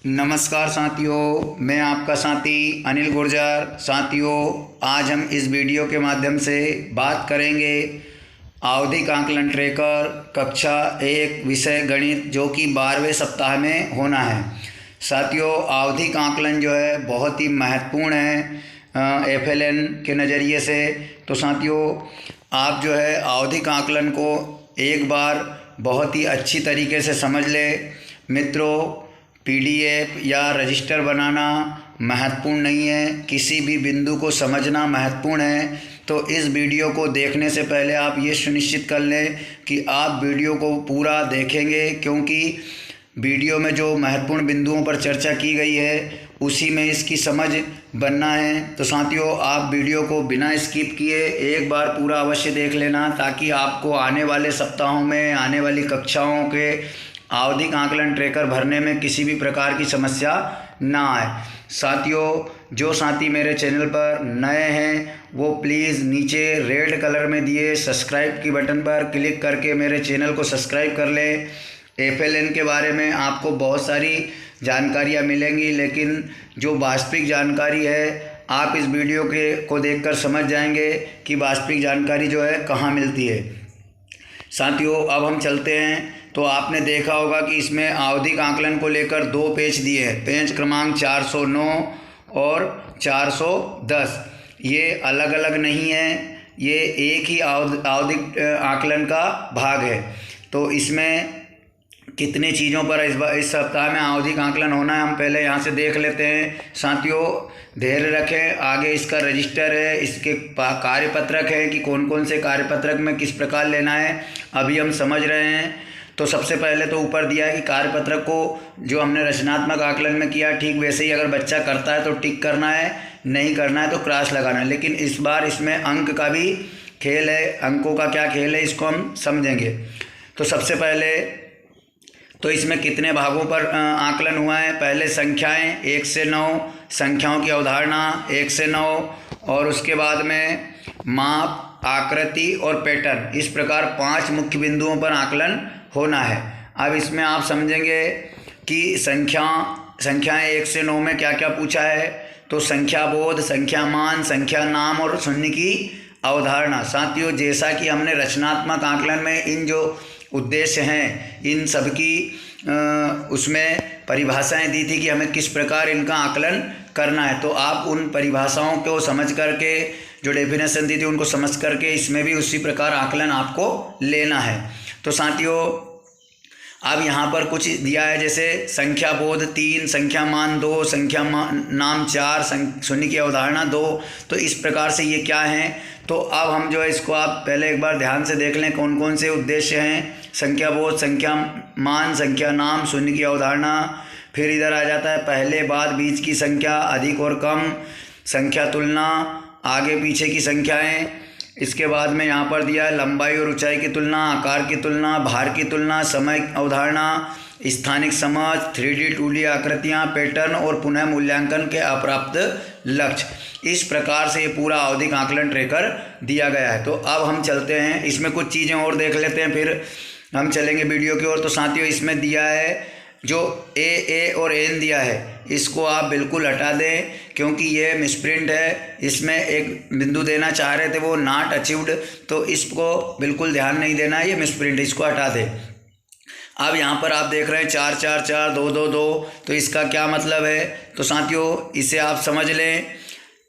नमस्कार साथियों, मैं आपका साथी अनिल गुर्जर। साथियों, आज हम इस वीडियो के माध्यम से बात करेंगे आवधिक आकलन ट्रैकर कक्षा 1 विषय गणित, जो कि 12वें सप्ताह में होना है। साथियों, आवधिक आकलन जो है बहुत ही महत्वपूर्ण है एफएलएन के नज़रिए से। तो साथियों, आप जो है आवधिक आकलन को एक बार बहुत ही अच्छी तरीके से समझ लें। मित्रों, पीडीएफ या रजिस्टर बनाना महत्वपूर्ण नहीं है, किसी भी बिंदु को समझना महत्वपूर्ण है। तो इस वीडियो को देखने से पहले आप ये सुनिश्चित कर लें कि आप वीडियो को पूरा देखेंगे, क्योंकि वीडियो में जो महत्वपूर्ण बिंदुओं पर चर्चा की गई है उसी में इसकी समझ बनना है। तो साथियों, आप वीडियो को बिना स्किप किए एक बार पूरा अवश्य देख लेना, ताकि आपको आने वाले सप्ताहों में, आने वाली कक्षाओं के आवधिक आकलन ट्रैकर भरने में किसी भी प्रकार की समस्या ना आए। साथियों, जो साथी मेरे चैनल पर नए हैं वो प्लीज़ नीचे रेड कलर में दिए सब्सक्राइब की बटन पर क्लिक करके मेरे चैनल को सब्सक्राइब कर लें। एफएलएन के बारे में आपको बहुत सारी जानकारियाँ मिलेंगी, लेकिन जो वास्तविक जानकारी है आप इस वीडियो को देखकर समझ जाएंगे कि वास्तविक जानकारी जो है कहाँ मिलती है। साथियों, अब हम चलते हैं। तो आपने देखा होगा कि इसमें आवधिक आकलन को लेकर 2 पेज दिए हैं, पेज क्रमांक 409 और 410। ये अलग अलग नहीं है, ये एक ही आवधिक आकलन का भाग है। तो इसमें कितनी चीज़ों पर इस सप्ताह में आवधिक आकलन होना है, हम पहले यहाँ से देख लेते हैं। साथियों, धैर्य रखें, आगे इसका रजिस्टर है, इसके कार्यपत्रक है कि कौन कौन से कार्यपत्रक में किस प्रकार लेना है, अभी हम समझ रहे हैं। तो सबसे पहले तो ऊपर दिया है कि कार्यपत्रक को जो हमने रचनात्मक आकलन में किया ठीक वैसे ही अगर बच्चा करता है तो टिक करना है, नहीं करना है तो क्रॉस लगाना है। लेकिन इस बार इसमें अंक का भी खेल है, अंकों का क्या खेल है इसको हम समझेंगे। तो सबसे पहले तो इसमें कितने भागों पर आकलन हुआ है। पहले संख्याएं 1 से 9, संख्याओं की अवधारणा 1 से 9, और उसके बाद में माप, आकृति और पैटर्न, इस प्रकार 5 मुख्य बिंदुओं पर आकलन होना है। अब इसमें आप समझेंगे कि संख्याएं 1 से 9 में क्या क्या पूछा है। तो संख्या बोध, संख्या मान, संख्या नाम और शून्य की अवधारणा। साथियों, जैसा कि हमने रचनात्मक आकलन में इन जो उद्देश्य हैं इन सब की उसमें परिभाषाएं दी थी कि हमें किस प्रकार इनका आकलन करना है। तो आप उन परिभाषाओं को समझ करके, जो डेफिनेशन दी थी उनको समझ करके इसमें भी उसी प्रकार आकलन आपको लेना है। तो साथियों, अब यहाँ पर कुछ दिया है, जैसे संख्या बोध 3, संख्या मान 2, संख्या नाम 4, शून्य की अवधारणा 2। तो इस प्रकार से ये क्या हैं। तो अब हम जो है इसको आप पहले एक बार ध्यान से देख लें कौन कौन से उद्देश्य हैं। संख्या बोध, संख्या मान, संख्या नाम, शून्य की अवधारणा। फिर इधर आ जाता है पहले बाद बीच की संख्या, अधिक और कम, संख्या तुलना, आगे पीछे की संख्याएं। इसके बाद में यहाँ पर दिया है लंबाई और ऊंचाई की तुलना, आकार की तुलना, भार की तुलना, समय अवधारणा, स्थानिक समझ, 3D 2D आकृतियाँ, पैटर्न और पुनः मूल्यांकन के अप्राप्त लक्ष्य। इस प्रकार से ये पूरा आवधिक आकलन ट्रैकर दिया गया है। तो अब हम चलते हैं, इसमें कुछ चीज़ें और देख लेते हैं, फिर हम चलेंगे वीडियो की ओर। तो साथियों, इसमें दिया है जो ए और एन दिया है, इसको आप बिल्कुल हटा दें, क्योंकि ये मिसप्रिंट है। इसमें एक बिंदु देना चाह रहे थे वो नॉट अचीव्ड, तो इसको बिल्कुल ध्यान नहीं देना है, ये मिसप्रिंट है, इसको हटा दें। अब यहाँ पर आप देख रहे हैं 4 4 4 2 2 2, तो इसका क्या मतलब है। तो साथियों, इसे आप समझ लें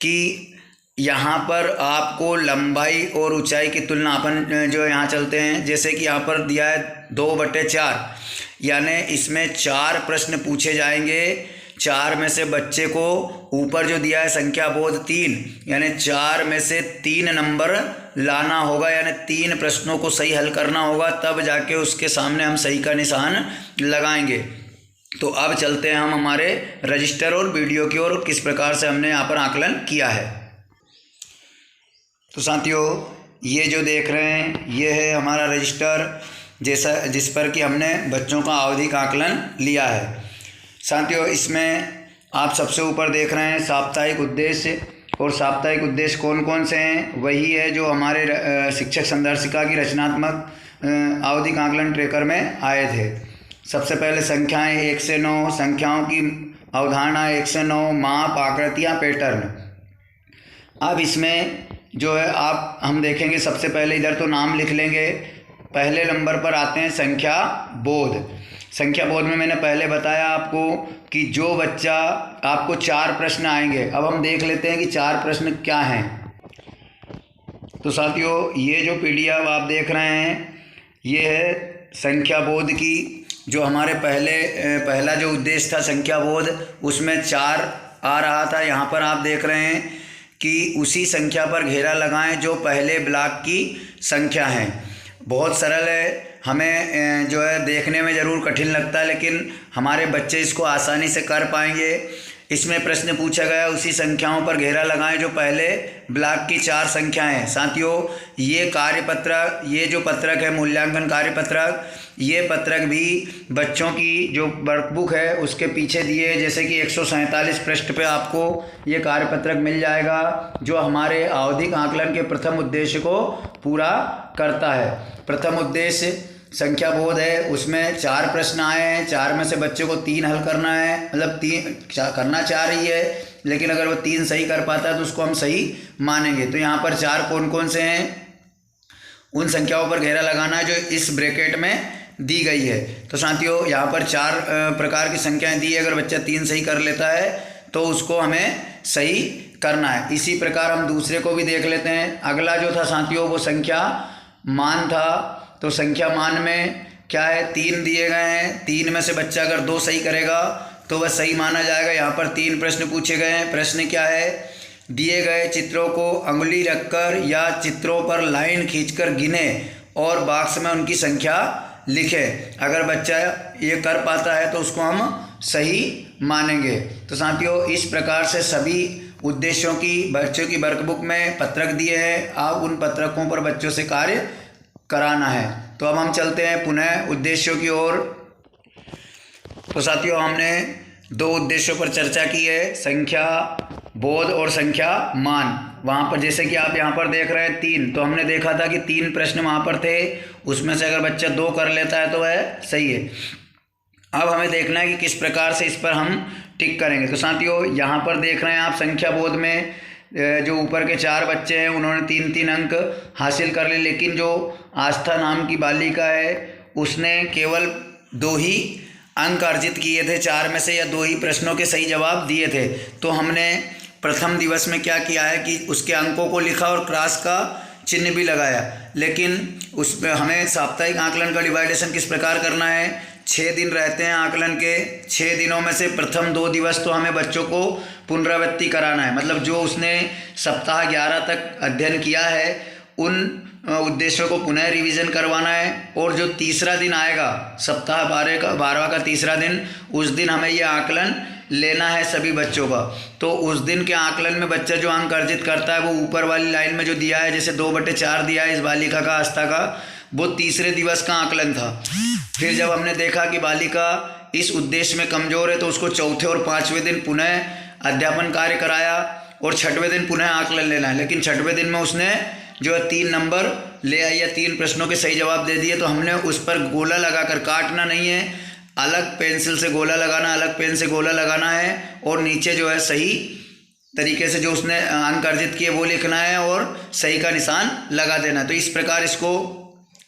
कि यहाँ पर आपको लंबाई और ऊंचाई की तुलना, अपन जो यहाँ चलते हैं, जैसे कि यहाँ पर दिया है 2/4, यानी इसमें 4 प्रश्न पूछे जाएंगे। 4 में से बच्चे को ऊपर जो दिया है संख्या बोध 3, यानी 4 में से 3 नंबर लाना होगा, यानी 3 प्रश्नों को सही हल करना होगा, तब जाके उसके सामने हम सही का निशान लगाएंगे। तो अब चलते हैं हम हमारे रजिस्टर और वीडियो की ओर, किस प्रकार से हमने यहाँ पर आकलन किया है। तो साथियों, ये जो देख रहे हैं ये है हमारा रजिस्टर, जिस पर कि हमने बच्चों का आवधिक आकलन लिया है। साथियों, इसमें आप सबसे ऊपर देख रहे हैं साप्ताहिक उद्देश्य, और साप्ताहिक उद्देश्य कौन कौन से हैं, वही है जो हमारे शिक्षक संदर्शिका की रचनात्मक आवधिक आकलन ट्रैकर में आए थे। सबसे पहले संख्याएं 1 से 9, संख्याओं की अवधारणा 1 से 9, माप, आकृतियाँ, पैटर्न। अब इसमें जो है हम देखेंगे, सबसे पहले इधर तो नाम लिख लेंगे। पहले नंबर पर आते हैं संख्या बोध। संख्या बोध में मैंने पहले बताया आपको कि जो बच्चा, आपको 4 प्रश्न आएंगे। अब हम देख लेते हैं कि 4 प्रश्न क्या हैं। तो साथियों, ये जो पीडीएफ आप देख रहे हैं, ये है संख्या बोध की। जो हमारे पहला जो उद्देश्य था संख्या बोध, उसमें 4 आ रहा था। यहाँ पर आप देख रहे हैं कि उसी संख्या पर घेरा लगाएं जो पहले ब्लॉक की संख्या है। बहुत सरल है, हमें जो है देखने में ज़रूर कठिन लगता है, लेकिन हमारे बच्चे इसको आसानी से कर पाएंगे। इसमें प्रश्न पूछा गया, उसी संख्याओं पर घेरा लगाएं जो पहले ब्लॉक की 4 संख्याएं हैं। साथियों, ये कार्यपत्रक, ये जो पत्रक है मूल्यांकन कार्यपत्रक, ये पत्रक भी बच्चों की जो वर्कबुक है उसके पीछे दिए, जैसे कि 147 पृष्ठ पे आपको ये कार्यपत्रक मिल जाएगा, जो हमारे आवधिक आकलन के प्रथम उद्देश्य को पूरा करता है। प्रथम उद्देश्य संख्या बोध है, उसमें 4 प्रश्न आए हैं। 4 में से बच्चे को 3 हल करना है, मतलब 3 करना चाह रही है, लेकिन अगर वो 3 सही कर पाता है तो उसको हम सही मानेंगे। तो यहाँ पर 4 कौन कौन से हैं, उन संख्याओं पर घेरा लगाना है जो इस ब्रैकेट में दी गई है। तो साथियों, यहाँ पर 4 प्रकार की संख्याएं दी है। अगर बच्चा 3 सही कर लेता है तो उसको हमें सही करना है। इसी प्रकार हम दूसरे को भी देख लेते हैं। अगला जो था साथियों, वो संख्या मान था। तो संख्या मान में क्या है, 3 दिए गए हैं। 3 में से बच्चा अगर 2 सही करेगा तो वह सही माना जाएगा। यहाँ पर 3 प्रश्न पूछे गए हैं। प्रश्न क्या है, दिए गए चित्रों को अंगुली रखकर या चित्रों पर लाइन खींचकर गिने और बॉक्स में उनकी संख्या लिखे। अगर बच्चा ये कर पाता है तो उसको हम सही मानेंगे। तो साथियों, इस प्रकार से सभी उद्देश्यों की बच्चों की वर्कबुक में पत्रक दिए हैं। आप उन पत्रकों पर बच्चों से कार्य कराना है। तो अब हम चलते हैं पुनः उद्देश्यों की ओर। तो साथियों, हमने 2 उद्देश्यों पर चर्चा की है, संख्या बोध और संख्या मान। वहाँ पर जैसे कि आप यहाँ पर देख रहे हैं 3, तो हमने देखा था कि 3 प्रश्न वहाँ पर थे, उसमें से अगर बच्चा 2 कर लेता है तो वह सही है। अब हमें देखना है कि किस प्रकार से इस पर हम टिक करेंगे। तो साथियों, यहाँ पर देख रहे हैं आप संख्या बोध में जो ऊपर के 4 बच्चे हैं उन्होंने 3-3 अंक हासिल कर लिए, लेकिन जो आस्था नाम की बालिका है उसने केवल 2 ही अंक अर्जित किए थे 4 में से, या 2 ही प्रश्नों के सही जवाब दिए थे। तो हमने प्रथम दिवस में क्या किया है कि उसके अंकों को लिखा और क्रॉस का चिन्ह भी लगाया, लेकिन उसमें हमें साप्ताहिक आकलन का डिवाइडेशन किस प्रकार करना है। 6 दिन रहते हैं आकलन के। 6 दिनों में से प्रथम 2 दिवस तो हमें बच्चों को पुनरावृत्ति कराना है, मतलब जो उसने सप्ताह 11 तक अध्ययन किया है उन उद्देश्यों को पुनः रिवीजन करवाना है। और जो तीसरा दिन आएगा, सप्ताह 12वां का तीसरा दिन, उस दिन हमें ये आकलन लेना है सभी बच्चों का। तो उस दिन के आकलन में बच्चा जो अंक अर्जित करता है वो ऊपर वाली लाइन में जो दिया है, जैसे 2/4 दिया है इस बालिका का, आस्था का, वो तीसरे दिवस का आकलन था। फिर जब हमने देखा कि बालिका इस उद्देश्य में कमज़ोर है तो उसको चौथे और 5वें दिन पुनः अध्यापन कार्य कराया और 6वें दिन पुनः आकलन लेना है। लेकिन 6वें दिन में उसने जो है 3 नंबर ले आई या 3 प्रश्नों के सही जवाब दे दिए। तो हमने उस पर गोला लगाकर, काटना नहीं है, अलग पेंसिल से गोला लगाना, अलग पेन से गोला लगाना है और नीचे जो है सही तरीके से जो उसने अंक अर्जित किए वो लिखना है और सही का निशान लगा देना। तो इस प्रकार इसको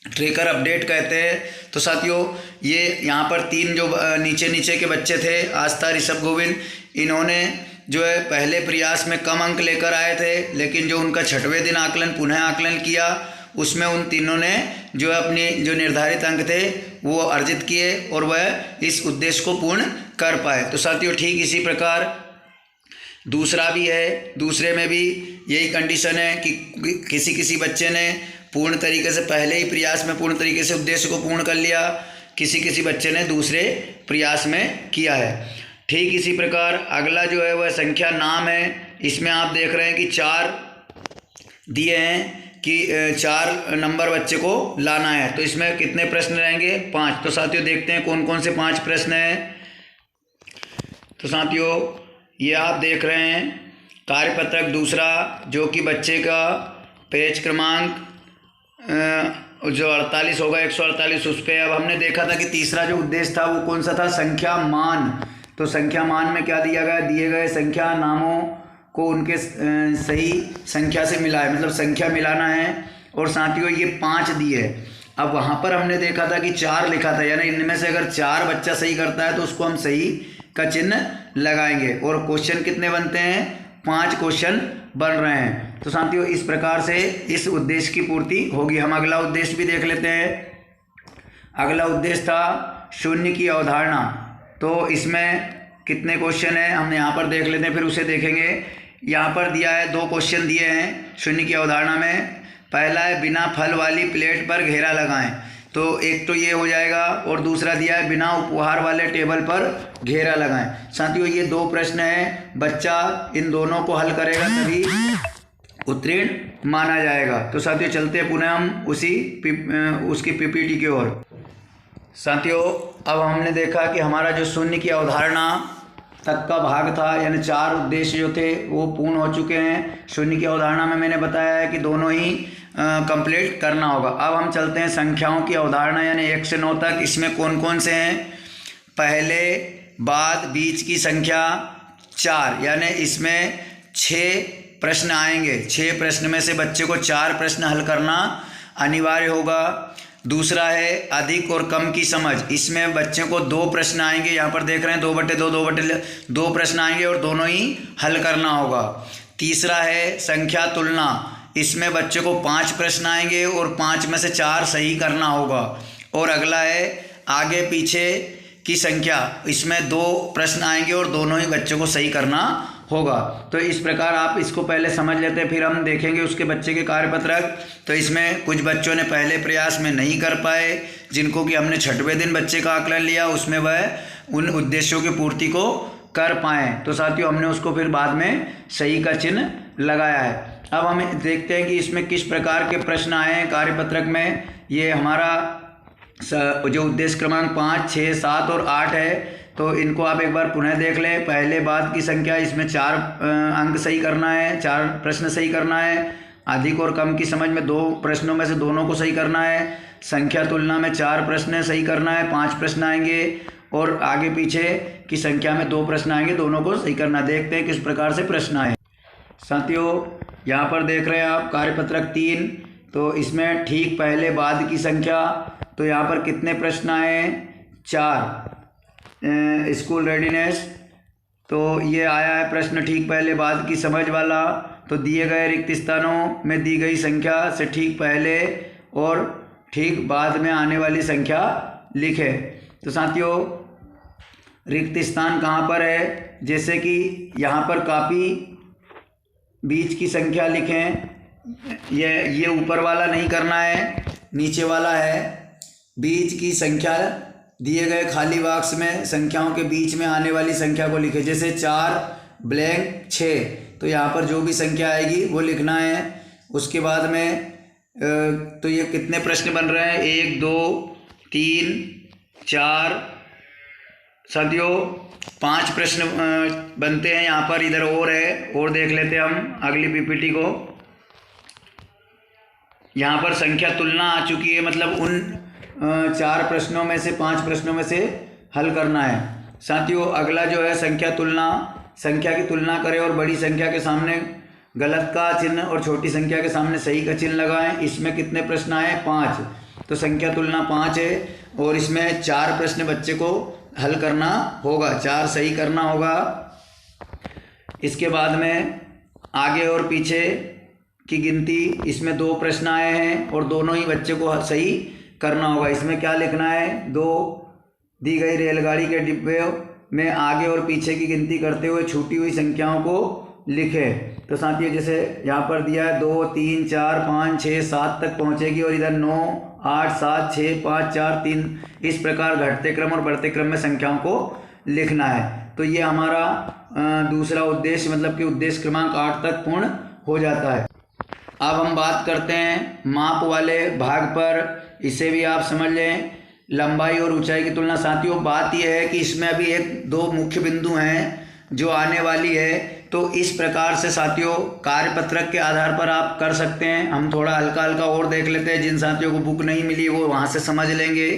ट्रेकर अपडेट कहते हैं। तो साथियों, ये यहाँ पर 3 जो नीचे के बच्चे थे, आस्था, ऋषभ, गोविंद, इन्होंने जो है पहले प्रयास में कम अंक लेकर आए थे, लेकिन जो उनका 6वें दिन आकलन पुनः आकलन किया उसमें उन तीनों ने जो अपने जो निर्धारित अंक थे वो अर्जित किए और वह इस उद्देश्य को पूर्ण कर पाए। तो साथियों, ठीक इसी प्रकार दूसरा भी है। दूसरे में भी यही कंडीशन है कि किसी बच्चे ने पूर्ण तरीके से पहले ही प्रयास में पूर्ण तरीके से उद्देश्य को पूर्ण कर लिया, किसी बच्चे ने दूसरे प्रयास में किया है। ठीक इसी प्रकार अगला जो है वह संख्या नाम है। इसमें आप देख रहे हैं कि 4 दिए हैं कि 4 नंबर बच्चे को लाना है। तो इसमें कितने प्रश्न रहेंगे? 5। तो साथियों, देखते हैं कौन कौन से 5 प्रश्न हैं। तो साथियों, ये आप देख रहे हैं कार्यपत्रक दूसरा, जो कि बच्चे का पेज क्रमांक जो 48 होगा 148 उस पर। अब हमने देखा था कि तीसरा जो उद्देश्य था वो कौन सा था, संख्या मान। तो संख्या मान में क्या दिया गया, दिए गए संख्या नामों को उनके सही संख्या से मिलाए, मतलब संख्या मिलाना है। और साथियों ये 5 दिए। अब वहाँ पर हमने देखा था कि 4 लिखा था, यानी इनमें से अगर 4 बच्चा सही करता है तो उसको हम सही का चिन्ह लगाएंगे। और क्वेश्चन कितने बनते हैं, 5 क्वेश्चन बन रहे हैं। तो साथियों इस प्रकार से इस उद्देश्य की पूर्ति होगी। हम अगला उद्देश्य भी देख लेते हैं। अगला उद्देश्य था शून्य की अवधारणा। तो इसमें कितने क्वेश्चन हैं हम यहाँ पर देख लेते हैं, फिर उसे देखेंगे। यहाँ पर दिया है 2 क्वेश्चन दिए हैं शून्य की अवधारणा में। पहला है बिना फल वाली प्लेट पर घेरा लगाएं। तो एक तो ये हो जाएगा, और दूसरा दिया है बिना उपहार वाले टेबल पर घेरा लगाएं। साथियों ये 2 प्रश्न हैं, बच्चा इन दोनों को हल करेगा तभी उत्तीर्ण माना जाएगा। तो साथियों चलते हैं पुनः हम उसकी पीपीटी की ओर। साथियों अब हमने देखा कि हमारा जो शून्य की अवधारणा तक का भाग था, यानी 4 उद्देश्य जो थे वो पूर्ण हो चुके हैं। शून्य की अवधारणा में मैंने बताया है कि दोनों ही कंप्लीट करना होगा। अब हम चलते हैं संख्याओं की अवधारणा, यानी 1 से 9 तक। इसमें कौन कौन से हैं, पहले, बाद, बीच की संख्या 4, यानी इसमें 6 प्रश्न आएंगे। 6 प्रश्न में से बच्चे को 4 प्रश्न हल करना अनिवार्य होगा। दूसरा है अधिक और कम की समझ। इसमें बच्चे को 2 प्रश्न आएंगे, यहाँ पर देख रहे हैं 2/2 प्रश्न आएंगे और दोनों ही हल करना होगा। तीसरा है संख्या तुलना। इसमें बच्चे को 5 प्रश्न आएंगे और 5 में से 4 सही करना होगा। और अगला है आगे पीछे की संख्या। इसमें 2 प्रश्न आएंगे और दोनों ही बच्चों को सही करना होगा। तो इस प्रकार आप इसको पहले समझ लेते हैं, फिर हम देखेंगे उसके बच्चे के कार्यपत्रक। तो इसमें कुछ बच्चों ने पहले प्रयास में नहीं कर पाए, जिनको कि हमने 6वें दिन बच्चे का आकलन लिया, उसमें वह उन उद्देश्यों की पूर्ति को कर पाएँ। तो साथियों हमने उसको फिर बाद में सही का चिन्ह लगाया है। अब हम देखते हैं कि इसमें किस प्रकार के प्रश्न आए हैं कार्यपत्रक में। ये हमारा जो उद्देश्य क्रमांक 5, 6, 7 और 8 है, तो इनको आप एक बार पुनः देख लें। पहले बाद की संख्या, इसमें 4 अंक सही करना है, 4 प्रश्न सही करना है। अधिक और कम की समझ में 2 प्रश्नों में से दोनों को सही करना है। संख्या तुलना में 4 प्रश्न सही करना है, 5 प्रश्न आएंगे। और आगे पीछे की संख्या में 2 प्रश्न आएंगे, दोनों को सही करना। देखते हैं किस प्रकार से प्रश्न आए। साथियों यहाँ पर देख रहे हैं आप कार्यपत्रक 3। तो इसमें ठीक पहले बाद की संख्या, तो यहाँ पर कितने प्रश्न आए, 4। स्कूल रेडीनेस, तो ये आया है प्रश्न ठीक पहले बाद की समझ वाला। तो दिए गए रिक्त स्थानों में दी गई संख्या से ठीक पहले और ठीक बाद में आने वाली संख्या लिखे। तो साथियों रिक्त स्थान कहाँ पर है, जैसे कि यहाँ पर कापी बीच की संख्या लिखें। ये ऊपर वाला नहीं करना है, नीचे वाला है। बीच की संख्या दिए गए खाली बॉक्स में संख्याओं के बीच में आने वाली संख्या को लिखें। जैसे 4 ब्लैंक 6, तो यहाँ पर जो भी संख्या आएगी वो लिखना है। उसके बाद में तो ये कितने प्रश्न बन रहे हैं, 1, 2, 3, 4, साथियों 5 प्रश्न बनते हैं यहाँ पर। इधर और है, और देख लेते हैं हम अगली पीपीटी को। यहाँ पर संख्या तुलना आ चुकी है, मतलब उन 4 प्रश्नों में से 5 प्रश्नों में से हल करना है। साथियों अगला जो है संख्या तुलना। संख्या की तुलना करें और बड़ी संख्या के सामने गलत का चिन्ह और छोटी संख्या के सामने सही का चिन्ह लगाएं। इसमें कितने प्रश्न आए, 5। तो संख्या तुलना 5 है और इसमें 4 प्रश्न बच्चे को हल करना होगा, 4 सही करना होगा। इसके बाद में आगे और पीछे की गिनती, इसमें 2 प्रश्न आए हैं और दोनों ही बच्चे को सही करना होगा। इसमें क्या लिखना है, 2 दी गई रेलगाड़ी के डिब्बे में आगे और पीछे की गिनती करते हुए छूटी हुई संख्याओं को लिखें। तो साथियों जैसे यहाँ पर दिया है 2, 3, 4, 5, 6, 7 तक पहुँचेगी और इधर 9, 8, 7, 6, 5, 4, 3, इस प्रकार घटते क्रम और बढ़ते क्रम में संख्याओं को लिखना है। तो ये हमारा दूसरा उद्देश्य, मतलब कि उद्देश्य क्रमांक 8 तक पूर्ण हो जाता है। अब हम बात करते हैं माप वाले भाग पर। इसे भी आप समझ लें, लंबाई और ऊंचाई की तुलना। साथियों बात यह है कि इसमें अभी 1-2 मुख्य बिंदु हैं जो आने वाली है। तो इस प्रकार से साथियों कार्यपत्रक के आधार पर आप कर सकते हैं। हम थोड़ा हल्का हल्का और देख लेते हैं, जिन साथियों को बुक नहीं मिली वो वहाँ से समझ लेंगे।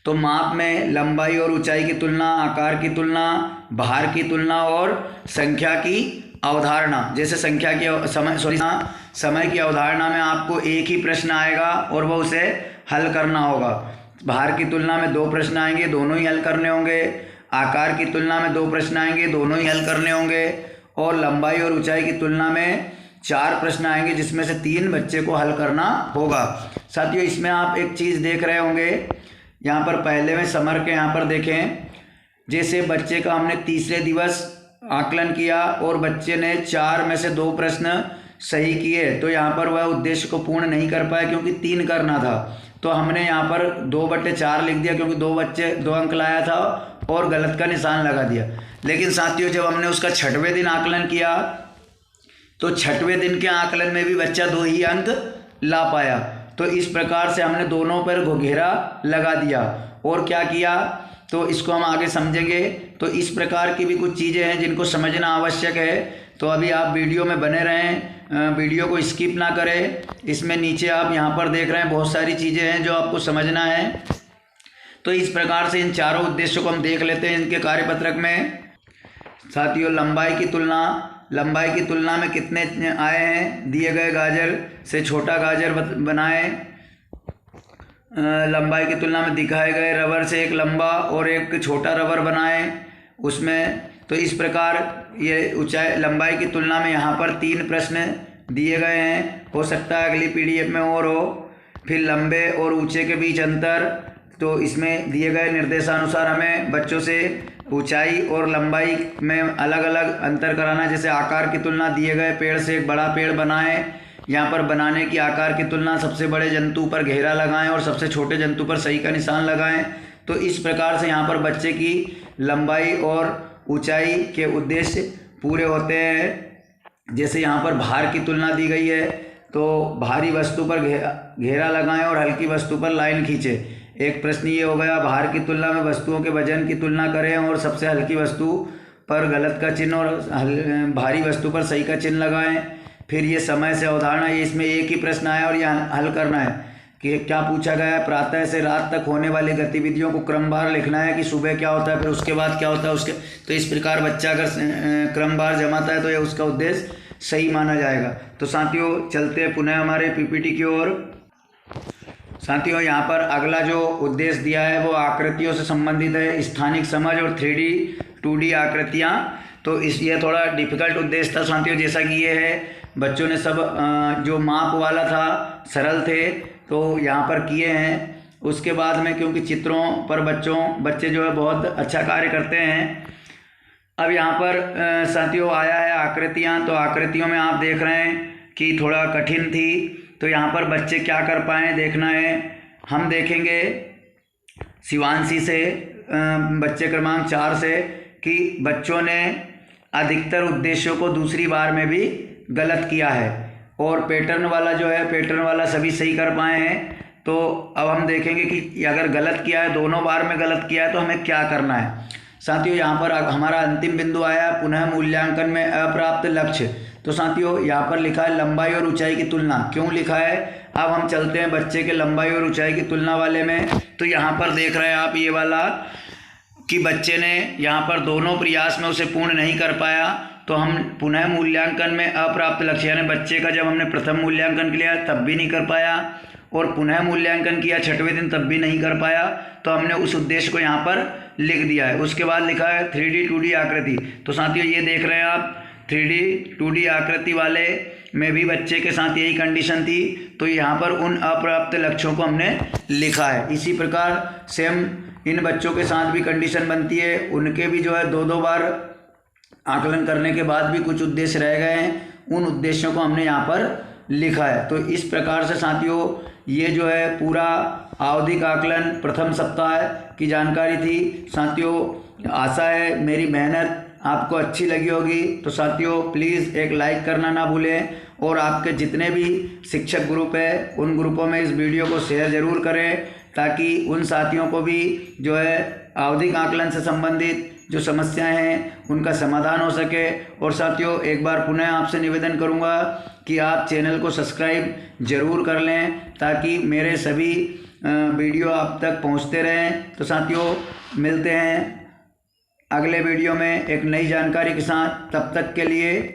तो माप में लंबाई और ऊंचाई की तुलना, आकार की तुलना, भार की तुलना और संख्या की अवधारणा। जैसे संख्या की समय की अवधारणा में आपको एक ही प्रश्न आएगा और वो उसे हल करना होगा। भार की तुलना में 2 प्रश्न आएंगे, दोनों ही हल करने होंगे। आकार की तुलना में 2 प्रश्न आएंगे, दोनों ही हल करने होंगे। और लंबाई और ऊंचाई की तुलना में 4 प्रश्न आएंगे, जिसमें से 3 बच्चे को हल करना होगा। साथियों इसमें आप एक चीज़ देख रहे होंगे, यहाँ पर पहले में समर के यहाँ पर देखें, जैसे बच्चे का हमने तीसरे दिवस आकलन किया और बच्चे ने 4 में से 2 प्रश्न सही किए, तो यहाँ पर वह उद्देश्य को पूर्ण नहीं कर पाया क्योंकि 3 करना था। तो हमने यहाँ पर 2/4 लिख दिया क्योंकि 2 अंक लाया था और गलत का निशान लगा दिया। लेकिन साथियों जब हमने उसका 6वें दिन आकलन किया तो 6वें दिन के आकलन में भी बच्चा 2 ही अंक ला पाया। तो इस प्रकार से हमने दोनों पर घेरा लगा दिया। और क्या किया तो इसको हम आगे समझेंगे। तो इस प्रकार की भी कुछ चीज़ें हैं जिनको समझना आवश्यक है। तो अभी आप वीडियो में बने रहें, वीडियो को स्किप ना करें। इसमें नीचे आप यहाँ पर देख रहे हैं बहुत सारी चीज़ें हैं जो आपको समझना है। तो इस प्रकार से इन चारों उद्देश्यों को हम देख लेते हैं इनके कार्यपत्रक में। साथियों लंबाई की तुलना में कितने आए हैं, दिए गए गाजर से छोटा गाजर बनाएं। लंबाई की तुलना में दिखाए गए रबर से एक लंबा और एक छोटा रबर बनाएं उसमें। तो इस प्रकार ये ऊंचाई लंबाई की तुलना में यहाँ पर 3 प्रश्न दिए गए हैं, हो सकता है अगली पीडीएफ में और हो। फिर लंबे और ऊंचे के बीच अंतर, तो इसमें दिए गए निर्देशानुसार हमें बच्चों से ऊंचाई और लंबाई में अलग अलग अंतर कराना। जैसे आकार की तुलना, दिए गए पेड़ से एक बड़ा पेड़ बनाएं। यहाँ पर बनाने की आकार की तुलना, सबसे बड़े जंतु पर घेरा लगाएं और सबसे छोटे जंतु पर सही का निशान लगाएं। तो इस प्रकार से यहाँ पर बच्चे की लंबाई और ऊंचाई के उद्देश्य पूरे होते हैं। जैसे यहाँ पर भार की तुलना दी गई है, तो भारी वस्तु पर घेरा लगाएं और हल्की वस्तु पर लाइन खींचे। एक प्रश्न ये हो गया, भार की तुलना में वस्तुओं के वजन की तुलना करें और सबसे हल्की वस्तु पर गलत का चिन्ह और भारी वस्तु पर सही का चिन्ह लगाएं। फिर ये समय से अवधारणा, ये इसमें एक ही प्रश्न आया और यह हल करना है कि क्या पूछा गया है। प्रातः से रात तक होने वाली गतिविधियों को क्रमवार लिखना है कि सुबह क्या होता है फिर उसके बाद क्या होता है उसके। तो इस प्रकार बच्चा अगर क्रमवार जमाता है तो यह उसका उद्देश्य सही माना जाएगा। तो साथियों चलते हैं पुनः हमारे पीपीटी की ओर। साथियों यहाँ पर अगला जो उद्देश्य दिया है वो आकृतियों से संबंधित है, स्थानिक समझ और 3D 2D आकृतियाँ। तो ये थोड़ा डिफिकल्ट उद्देश्य था साथियों, जैसा कि ये है बच्चों ने सब जो माप वाला था सरल थे तो यहाँ पर किए हैं। उसके बाद में क्योंकि चित्रों पर बच्चे जो है बहुत अच्छा कार्य करते हैं। अब यहाँ पर साथियों आया है आकृतियाँ। तो आकृतियों में आप देख रहे हैं कि थोड़ा कठिन थी, तो यहाँ पर बच्चे क्या कर पाए देखना है। हम देखेंगे शिवांशी से बच्चे क्रमांक 4 से कि बच्चों ने अधिकतर उद्देश्यों को दूसरी बार में भी गलत किया है और पैटर्न वाला सभी सही कर पाए हैं। तो अब हम देखेंगे कि अगर गलत किया है, दोनों बार में गलत किया है, तो हमें क्या करना है। साथियों यहाँ पर हमारा अंतिम बिंदु आया पुनः मूल्यांकन में अप्राप्त लक्ष्य। तो साथियों यहाँ पर लिखा है लंबाई और ऊंचाई की तुलना। क्यों लिखा है, अब हम चलते हैं बच्चे के लंबाई और ऊंचाई की तुलना वाले में। तो यहाँ पर देख रहे हैं आप ये वाला कि बच्चे ने यहाँ पर दोनों प्रयास में उसे पूर्ण नहीं कर पाया। तो हम पुनः मूल्यांकन में अप्राप्त लक्ष्य, यानी बच्चे का जब हमने प्रथम मूल्यांकन किया तब भी नहीं कर पाया और पुनः मूल्यांकन किया 6वें दिन तब भी नहीं कर पाया, तो हमने उस उद्देश्य को यहाँ पर लिख दिया है। उसके बाद लिखा है 3D 2D आकृति। तो साथियों ये देख रहे हैं आप 3D 2D आकृति वाले में भी बच्चे के साथ यही कंडीशन थी, तो यहाँ पर उन अप्राप्त लक्ष्यों को हमने लिखा है। इसी प्रकार सेम इन बच्चों के साथ भी कंडीशन बनती है, उनके भी जो है 2-2 बार आकलन करने के बाद भी कुछ उद्देश्य रह गए हैं, उन उद्देश्यों को हमने यहाँ पर लिखा है। तो इस प्रकार से साथियों ये जो है पूरा आवधिक आकलन प्रथम सप्ताह की जानकारी थी। साथियों आशा है मेरी मेहनत आपको अच्छी लगी होगी। तो साथियों प्लीज़ एक लाइक करना ना भूलें और आपके जितने भी शिक्षक ग्रुप है उन ग्रुपों में इस वीडियो को शेयर ज़रूर करें, ताकि उन साथियों को भी जो है आवधिक आकलन से संबंधित जो समस्याएं हैं उनका समाधान हो सके। और साथियों, एक बार पुनः आपसे निवेदन करूंगा कि आप चैनल को सब्सक्राइब ज़रूर कर लें ताकि मेरे सभी वीडियो आप तक पहुंचते रहें। तो साथियों, मिलते हैं अगले वीडियो में एक नई जानकारी के साथ। तब तक के लिए